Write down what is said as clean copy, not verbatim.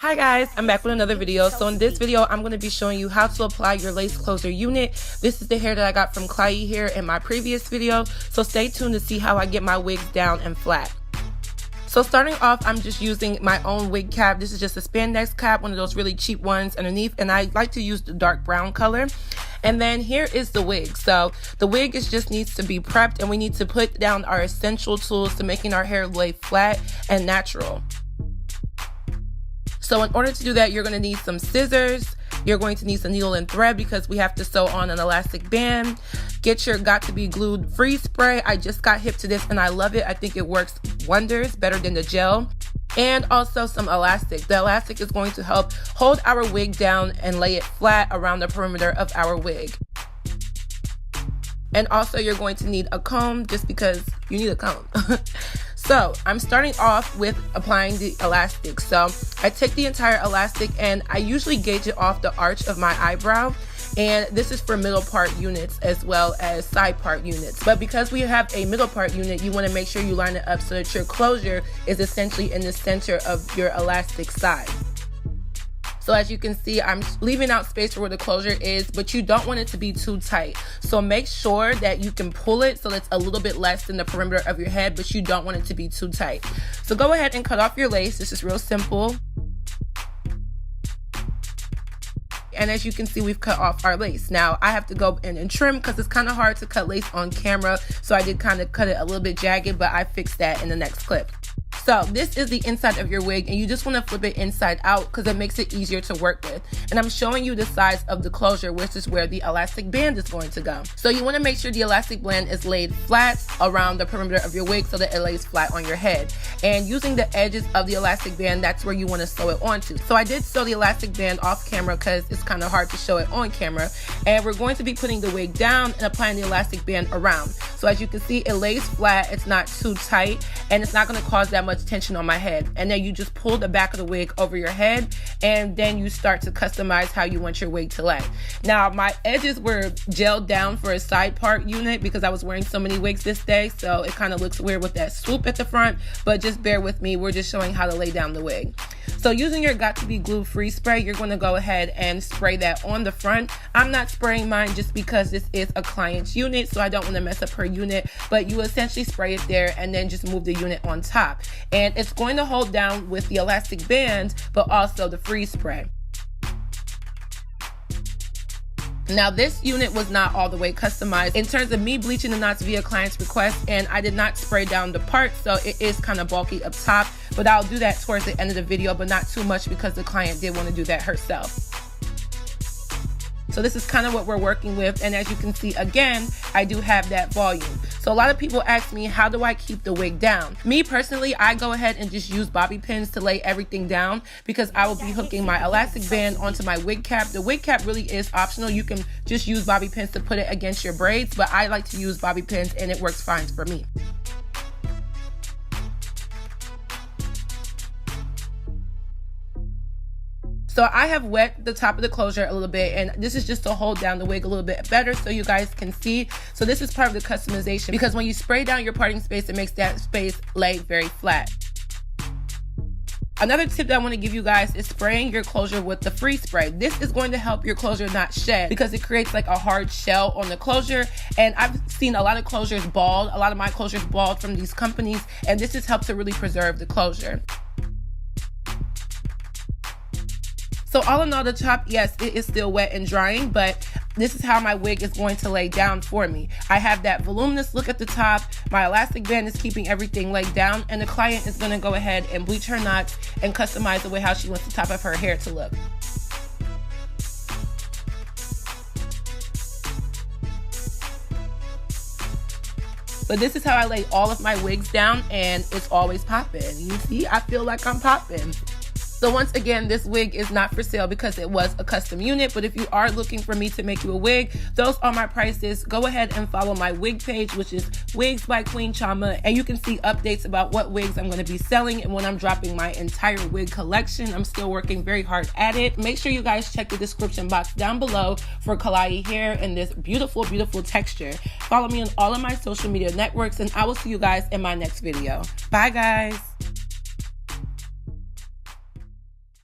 Hi guys, I'm back with another video. So in this video, I'm going to be showing you how to apply your lace closure unit. This is the hair that I got from Klaiyi here in my previous video. So stay tuned to see how I get my wigs down and flat. So starting off, I'm just using my own wig cap. This is just a spandex cap, one of those really cheap ones underneath. And I like to use the dark brown color. And then here is the wig. So the wig just needs to be prepped, and we need to put down our essential tools to making our hair lay flat and natural. So in order to do that, you're going to need some scissors. You're going to need some needle and thread because we have to sew on an elastic band. Get your Got To Be Glued freeze spray. I just got hip to this and I love it. I think it works wonders, better than the gel. And also some elastic. The elastic is going to help hold our wig down and lay it flat around the perimeter of our wig. And also you're going to need a comb just because you need a comb. So I'm starting off with applying the elastic. So I take the entire elastic and I usually gauge it off the arch of my eyebrow. And this is for middle part units as well as side part units. But because we have a middle part unit, you want to make sure you line it up so that your closure is essentially in the center of your elastic side. So as you can see, I'm leaving out space for where the closure is, but you don't want it to be too tight. So make sure that you can pull it so it's a little bit less than the perimeter of your head, but you don't want it to be too tight. So go ahead and cut off your lace. This is real simple. And as you can see, we've cut off our lace. Now I have to go in and trim because it's kind of hard to cut lace on camera. So I did kind of cut it a little bit jagged, but I fixed that in the next clip. So this is the inside of your wig, and you just want to flip it inside out because it makes it easier to work with. And I'm showing you the size of the closure, which is where the elastic band is going to go. So you want to make sure the elastic band is laid flat around the perimeter of your wig so that it lays flat on your head. And using the edges of the elastic band, that's where you want to sew it onto. So I did sew the elastic band off camera because it's kind of hard to show it on camera. And we're going to be putting the wig down and applying the elastic band around. So as you can see, it lays flat, it's not too tight, and it's not going to cause that much tension on my head. And then you just pull the back of the wig over your head, and then you start to customize how you want your wig to lay. Now my edges were gelled down for a side part unit because I was wearing so many wigs this day, so it kind of looks weird with that swoop at the front, but just bear with me, we're just showing how to lay down the wig. So using your Got To Be Glued freeze spray, you're going to go ahead and spray that on the front. I'm not spraying mine just because this is a client's unit, so I don't want to mess up her unit, but you essentially spray it there and then just move the unit on top. And it's going to hold down with the elastic band, but also the freeze spray. Now this unit was not all the way customized in terms of me bleaching the knots via client's request, and I did not spray down the part, so it is kind of bulky up top, but I'll do that towards the end of the video, but not too much because the client did want to do that herself. So this is kind of what we're working with, and as you can see, again, I do have that volume. So a lot of people ask me, how do I keep the wig down? Me personally, I go ahead and just use bobby pins to lay everything down because I will be hooking my elastic band onto my wig cap. The wig cap really is optional. You can just use bobby pins to put it against your braids, but I like to use bobby pins and it works fine for me. So I have wet the top of the closure a little bit, and this is just to hold down the wig a little bit better so you guys can see. So this is part of the customization because when you spray down your parting space, it makes that space lay very flat. Another tip that I want to give you guys is spraying your closure with the freeze spray. This is going to help your closure not shed because it creates like a hard shell on the closure. And I've seen a lot of closures bald. A lot of my closures bald from these companies, and this has helped to really preserve the closure. So all in all, the top, yes, it is still wet and drying, but this is how my wig is going to lay down for me. I have that voluminous look at the top. My elastic band is keeping everything laid down, and the client is going to go ahead and bleach her knots and customize the way how she wants the top of her hair to look. But this is how I lay all of my wigs down, and it's always popping. You see, I feel like I'm popping. So once again, this wig is not for sale because it was a custom unit, but if you are looking for me to make you a wig, those are my prices. Go ahead and follow my wig page, which is Wigs by Queen Chioma, and you can see updates about what wigs I'm going to be selling and when I'm dropping my entire wig collection. I'm still working very hard at it. Make sure you guys check the description box down below for Klaiyi hair in this beautiful, beautiful texture. Follow me on all of my social media networks, and I will see you guys in my next video. Bye, guys.